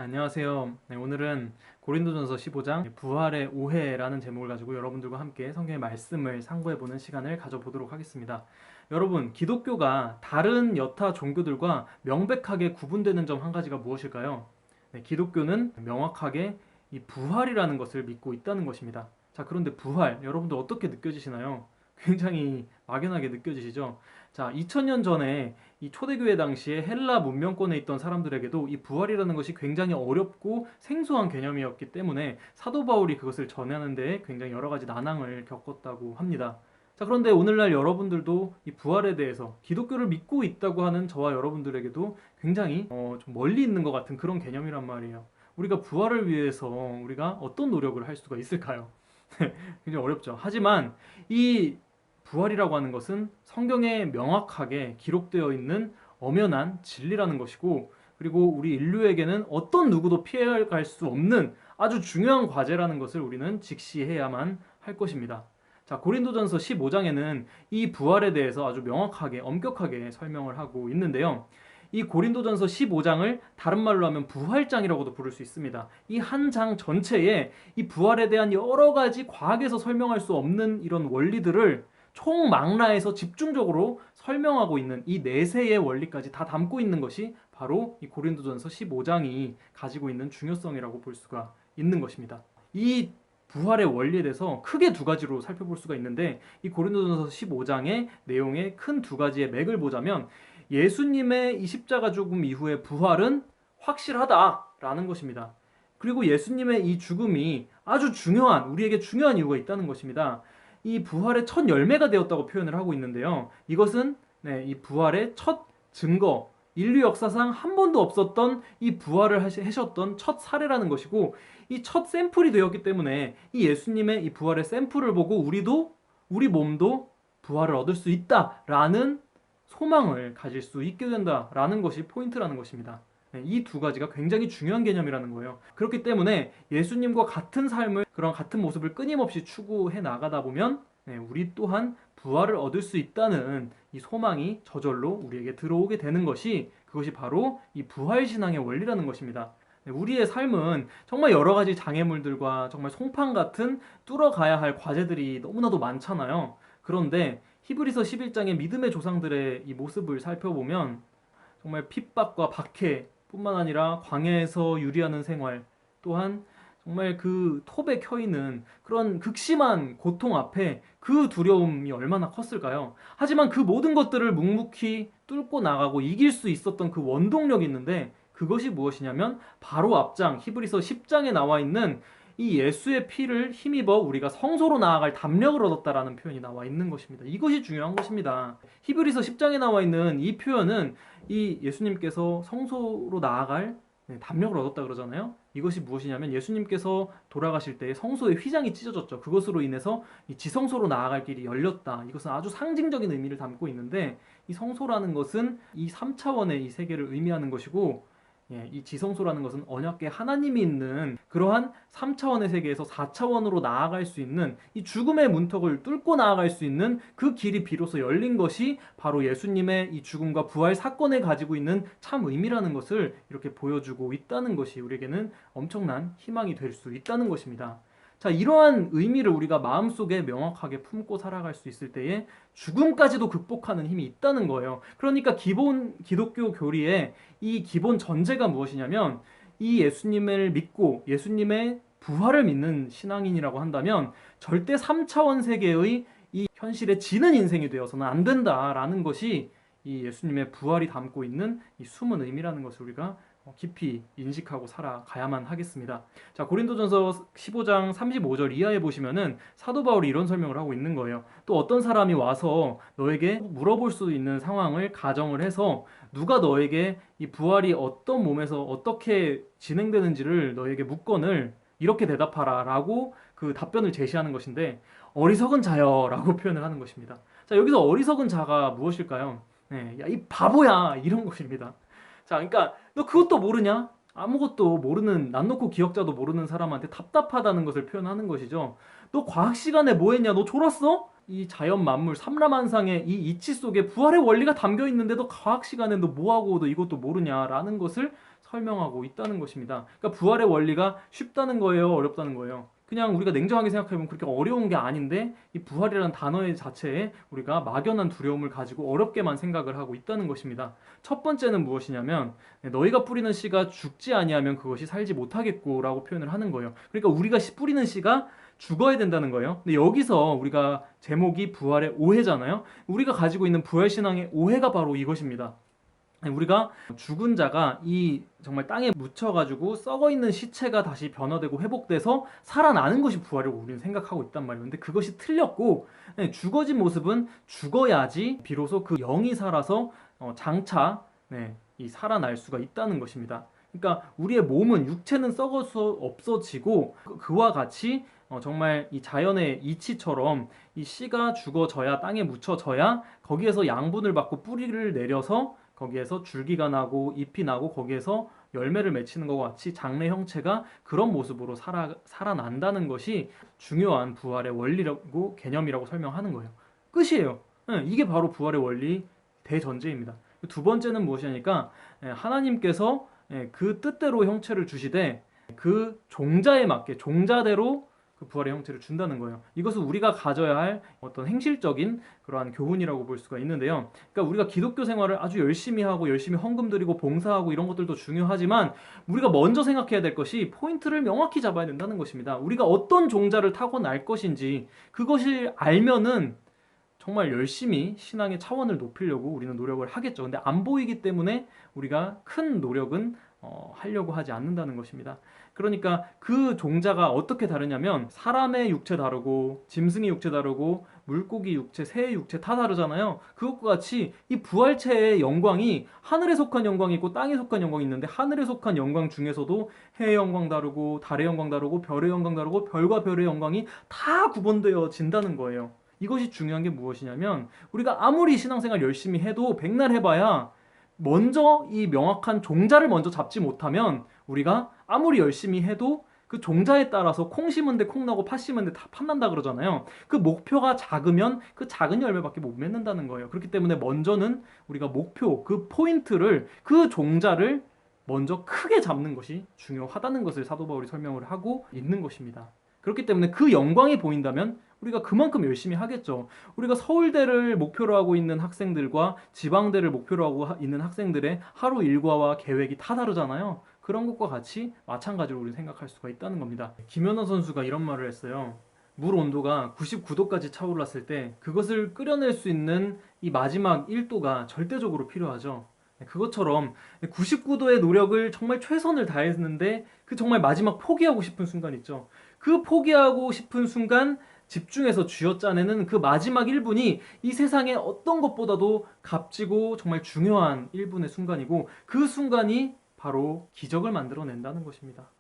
안녕하세요. 네, 오늘은 고린도전서 15장 부활의 오해라는 제목을 가지고 여러분들과 함께 성경의 말씀을 상고해보는 시간을 가져보도록 하겠습니다. 여러분, 기독교가 다른 여타 종교들과 명백하게 구분되는 점 한 가지가 무엇일까요? 네, 기독교는 명확하게 이 부활이라는 것을 믿고 있다는 것입니다. 자, 그런데 부활, 여러분들 어떻게 느껴지시나요? 굉장히 막연하게 느껴지시죠? 자, 2000년 전에 이 초대교회 당시에 헬라 문명권에 있던 사람들에게도 이 부활이라는 것이 굉장히 어렵고 생소한 개념이었기 때문에 사도 바울이 그것을 전하는 데에 굉장히 여러 가지 난항을 겪었다고 합니다. 자, 그런데 오늘날 여러분들도 이 부활에 대해서 기독교를 믿고 있다고 하는 저와 여러분들에게도 굉장히 좀 멀리 있는 것 같은 그런 개념이란 말이에요. 우리가 부활을 위해서 우리가 어떤 노력을 할 수가 있을까요? 굉장히 어렵죠. 하지만 이 부활이라고 하는 것은 성경에 명확하게 기록되어 있는 엄연한 진리라는 것이고, 그리고 우리 인류에게는 어떤 누구도 피해갈 수 없는 아주 중요한 과제라는 것을 우리는 직시해야만 할 것입니다. 자, 고린도전서 15장에는 이 부활에 대해서 아주 명확하게 엄격하게 설명을 하고 있는데요. 이 고린도전서 15장을 다른 말로 하면 부활장이라고도 부를 수 있습니다. 이 한 장 전체에 이 부활에 대한 여러 가지 과학에서 설명할 수 없는 이런 원리들을 총망라해서 집중적으로 설명하고 있는 이 내세의 원리까지 다 담고 있는 것이 바로 이 고린도전서 15장이 가지고 있는 중요성이라고 볼 수가 있는 것입니다. 이 부활의 원리에 대해서 크게 두 가지로 살펴볼 수가 있는데, 이 고린도전서 15장의 내용의 큰 두 가지의 맥을 보자면, 예수님의 이 십자가 죽음 이후의 부활은 확실하다라는 것입니다. 그리고 예수님의 이 죽음이 아주 중요한, 우리에게 중요한 이유가 있다는 것입니다. 이 부활의 첫 열매가 되었다고 표현을 하고 있는데요. 이것은 이 부활의 첫 증거, 인류 역사상 한 번도 없었던 이 부활을 하셨던 첫 사례라는 것이고, 이 첫 샘플이 되었기 때문에 이 예수님의 이 부활의 샘플을 보고 우리 몸도 부활을 얻을 수 있다라는 소망을 가질 수 있게 된다라는 것이 포인트라는 것입니다. 이 두 가지가 굉장히 중요한 개념이라는 거예요. 그렇기 때문에 예수님과 같은 삶을, 그런 같은 모습을 끊임없이 추구해 나가다 보면 우리 또한 부활을 얻을 수 있다는 이 소망이 저절로 우리에게 들어오게 되는 것이, 그것이 바로 이 부활신앙의 원리라는 것입니다. 우리의 삶은 정말 여러 가지 장애물들과 정말 송판 같은 뚫어가야 할 과제들이 너무나도 많잖아요. 그런데 히브리서 11장의 믿음의 조상들의 이 모습을 살펴보면 정말 핍박과 박해뿐만 아니라 광야에서 유리하는 생활, 또한 정말 그 톱에 켜있는 그런 극심한 고통 앞에 그 두려움이 얼마나 컸을까요? 하지만 그 모든 것들을 묵묵히 뚫고 나가고 이길 수 있었던 그 원동력이 있는데, 그것이 무엇이냐면 바로 앞장 히브리서 10장에 나와 있는 이 예수의 피를 힘입어 우리가 성소로 나아갈 담력을 얻었다라는 표현이 나와 있는 것입니다. 이것이 중요한 것입니다. 히브리서 10장에 나와 있는 이 표현은 이 예수님께서 성소로 나아갈 담력을 얻었다 그러잖아요. 이것이 무엇이냐면 예수님께서 돌아가실 때 성소의 휘장이 찢어졌죠. 그것으로 인해서 이 지성소로 나아갈 길이 열렸다. 이것은 아주 상징적인 의미를 담고 있는데, 이 성소라는 것은 이 3차원의 이 세계를 의미하는 것이고, 이 지성소라는 것은 언약계 하나님이 있는 그러한 3차원의 세계에서 4차원으로 나아갈 수 있는, 이 죽음의 문턱을 뚫고 나아갈 수 있는 그 길이 비로소 열린 것이 바로 예수님의 이 죽음과 부활 사건에 가지고 있는 참 의미라는 것을 이렇게 보여주고 있다는 것이 우리에게는 엄청난 희망이 될 수 있다는 것입니다. 자, 이러한 의미를 우리가 마음속에 명확하게 품고 살아갈 수 있을 때에 죽음까지도 극복하는 힘이 있다는 거예요. 그러니까 기본 기독교 교리의 이 기본 전제가 무엇이냐면, 이 예수님을 믿고 예수님의 부활을 믿는 신앙인이라고 한다면 절대 3차원 세계의 이 현실에 지는 인생이 되어서는 안 된다라는 것이 이 예수님의 부활이 담고 있는 이 숨은 의미라는 것을 우리가 깊이 인식하고 살아가야만 하겠습니다. 자, 고린도전서 15장 35절 이하에 보시면은 사도 바울이 이런 설명을 하고 있는 거예요. 또 어떤 사람이 와서 너에게 물어볼 수 있는 상황을 가정을 해서 누가 너에게 이 부활이 어떤 몸에서 어떻게 진행되는지를 너에게 묻건을 이렇게 대답하라 라고 그 답변을 제시하는 것인데, 어리석은 자여 라고 표현을 하는 것입니다. 자, 여기서 어리석은 자가 무엇일까요? 야, 이 바보야, 이런 것입니다. 자, 그러니까 너 그것도 모르냐? 아무것도 모르는, 난 놓고 기억자도 모르는 사람한테 답답하다는 것을 표현하는 것이죠. 너 과학 시간에 뭐 했냐? 너 졸았어? 이 자연 만물 삼라만상의 이 이치 속에 부활의 원리가 담겨 있는데도 과학 시간에 너 뭐 하고 너 이것도 모르냐라는 것을 설명하고 있다는 것입니다. 그러니까 부활의 원리가 쉽다는 거예요, 어렵다는 거예요? 그냥 우리가 냉정하게 생각해보면 그렇게 어려운 게 아닌데 이 부활이라는 단어의 자체에 우리가 막연한 두려움을 가지고 어렵게만 생각을 하고 있다는 것입니다. 첫 번째는 무엇이냐면 너희가 뿌리는 씨가 죽지 아니하면 그것이 살지 못하겠고 라고 표현을 하는 거예요. 그러니까 우리가 뿌리는 씨가 죽어야 된다는 거예요. 근데 여기서 우리가 제목이 부활의 오해잖아요. 우리가 가지고 있는 부활신앙의 오해가 바로 이것입니다. 우리가 죽은 자가 이 정말 땅에 묻혀가지고 썩어있는 시체가 다시 변화되고 회복돼서 살아나는 것이 부활이라고 우리는 생각하고 있단 말이에요. 근데 그것이 틀렸고, 죽어진 모습은 죽어야지 비로소 그 영이 살아서 장차 이 살아날 수가 있다는 것입니다. 그러니까 우리의 몸은, 육체는 썩어서 없어지고 그와 같이 정말 이 자연의 이치처럼 이 씨가 죽어져야, 땅에 묻혀져야 거기에서 양분을 받고 뿌리를 내려서 거기에서 줄기가 나고 잎이 나고 거기에서 열매를 맺히는 것과 같이 장래 형체가 그런 모습으로 살아난다는 것이 중요한 부활의 원리라고, 개념이라고 설명하는 거예요. 끝이에요. 이게 바로 부활의 원리 대전제입니다. 두 번째는 무엇이냐니까 하나님께서 그 뜻대로 형체를 주시되 그 종자에 맞게 종자대로 그 부활의 형체를 준다는 거예요. 이것은 우리가 가져야 할 어떤 행실적인 그러한 교훈이라고 볼 수가 있는데요. 그러니까 우리가 기독교 생활을 아주 열심히 하고 열심히 헌금 드리고 봉사하고 이런 것들도 중요하지만 우리가 먼저 생각해야 될 것이 포인트를 명확히 잡아야 된다는 것입니다. 우리가 어떤 종자를 타고날 것인지 그것을 알면은 정말 열심히 신앙의 차원을 높이려고 우리는 노력을 하겠죠. 근데 안 보이기 때문에 우리가 큰 노력은 하려고 하지 않는다는 것입니다. 그러니까 그 종자가 어떻게 다르냐면 사람의 육체 다르고 짐승의 육체 다르고 물고기 육체, 새의 육체 다 다르잖아요. 그것과 같이 이 부활체의 영광이 하늘에 속한 영광이 있고 땅에 속한 영광이 있는데 하늘에 속한 영광 중에서도 해의 영광 다르고 달의 영광 다르고 별의 영광 다르고 별과 별의 영광이 다 구분되어진다는 거예요. 이것이 중요한 게 무엇이냐면 우리가 아무리 신앙생활 열심히 해도 백날 해봐야 먼저 이 명확한 종자를 먼저 잡지 못하면 우리가 아무리 열심히 해도 그 종자에 따라서 콩 심은 데 콩 나고 팥 심은 데 다 팥 난다 그러잖아요. 그 목표가 작으면 그 작은 열매밖에 못 맺는다는 거예요. 그렇기 때문에 먼저는 우리가 목표, 그 포인트를, 그 종자를 먼저 크게 잡는 것이 중요하다는 것을 사도 바울이 설명을 하고 있는 것입니다. 그렇기 때문에 그 영광이 보인다면 우리가 그만큼 열심히 하겠죠. 우리가 서울대를 목표로 하고 있는 학생들과 지방대를 목표로 하고 있는 학생들의 하루 일과와 계획이 다 다르잖아요. 그런 것과 같이 마찬가지로 우리는 생각할 수가 있다는 겁니다. 김연아 선수가 이런 말을 했어요. 물 온도가 99도까지 차올랐을 때 그것을 끓여낼 수 있는 이 마지막 1도가 절대적으로 필요하죠. 그것처럼 99도의 노력을 정말 최선을 다했는데 그 정말 마지막 포기하고 싶은 순간 있죠. 그 포기하고 싶은 순간 집중해서 쥐어짜내는 그 마지막 1분이 이 세상의 어떤 것보다도 값지고 정말 중요한 1분의 순간이고 그 순간이 바로 기적을 만들어낸다는 것입니다.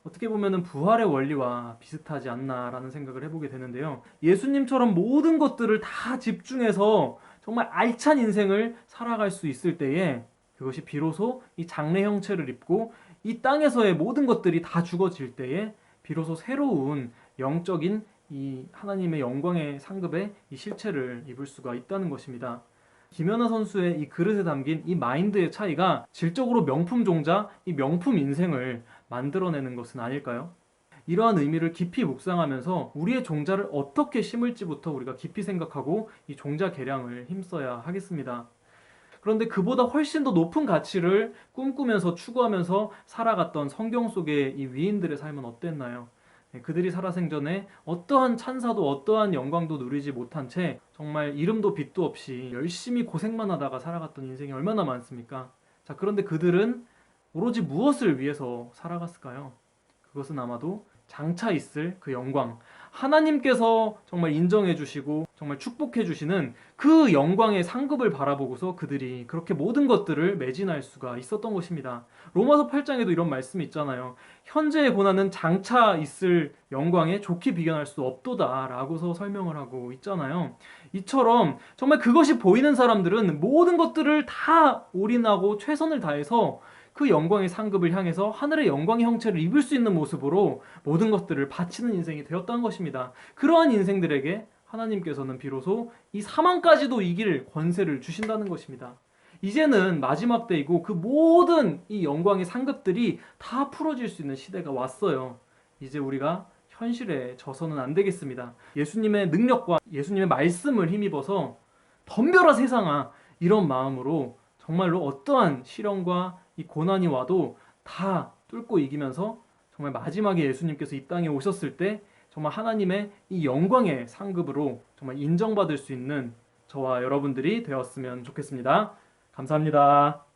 어떻게 보면 부활의 원리와 비슷하지 않나라는 생각을 해보게 되는데요. 예수님처럼 모든 것들을 다 집중해서 정말 알찬 인생을 살아갈 수 있을 때에 그것이 비로소 이 장래 형체를 입고 이 땅에서의 모든 것들이 다 죽어질 때에 비로소 새로운 영적인 이 하나님의 영광의 상급의 이 실체를 입을 수가 있다는 것입니다. 김연아 선수의 이 그릇에 담긴 이 마인드의 차이가 질적으로 명품 종자, 이 명품 인생을 만들어내는 것은 아닐까요? 이러한 의미를 깊이 묵상하면서 우리의 종자를 어떻게 심을지부터 우리가 깊이 생각하고 이 종자 개량을 힘써야 하겠습니다. 그런데 그보다 훨씬 더 높은 가치를 꿈꾸면서 추구하면서 살아갔던 성경 속의 이 위인들의 삶은 어땠나요? 그들이 살아생전에 어떠한 찬사도 어떠한 영광도 누리지 못한 채 정말 이름도 빛도 없이 열심히 고생만 하다가 살아갔던 인생이 얼마나 많습니까? 자, 그런데 그들은 오로지 무엇을 위해서 살아갔을까요? 그것은 아마도 장차 있을 그 영광, 하나님께서 정말 인정해 주시고 정말 축복해 주시는 그 영광의 상급을 바라보고서 그들이 그렇게 모든 것들을 매진할 수가 있었던 것입니다. 로마서 8장에도 이런 말씀이 있잖아요. 현재의 고난은 장차 있을 영광에 좋게 비견할 수 없도다 라고서 설명을 하고 있잖아요. 이처럼 정말 그것이 보이는 사람들은 모든 것들을 다 올인하고 최선을 다해서 그 영광의 상급을 향해서 하늘의 영광의 형체를 입을 수 있는 모습으로 모든 것들을 바치는 인생이 되었다는 것입니다. 그러한 인생들에게 하나님께서는 비로소 이 사망까지도 이길 권세를 주신다는 것입니다. 이제는 마지막 때이고 그 모든 이 영광의 상급들이 다 풀어질 수 있는 시대가 왔어요. 이제 우리가 현실에 져서는 안 되겠습니다. 예수님의 능력과 예수님의 말씀을 힘입어서 덤벼라 세상아, 이런 마음으로 정말로 어떠한 시련과 이 고난이 와도 다 뚫고 이기면서 정말 마지막에 예수님께서 이 땅에 오셨을 때 정말 하나님의 이 영광의 상급으로 정말 인정받을 수 있는 저와 여러분들이 되었으면 좋겠습니다. 감사합니다.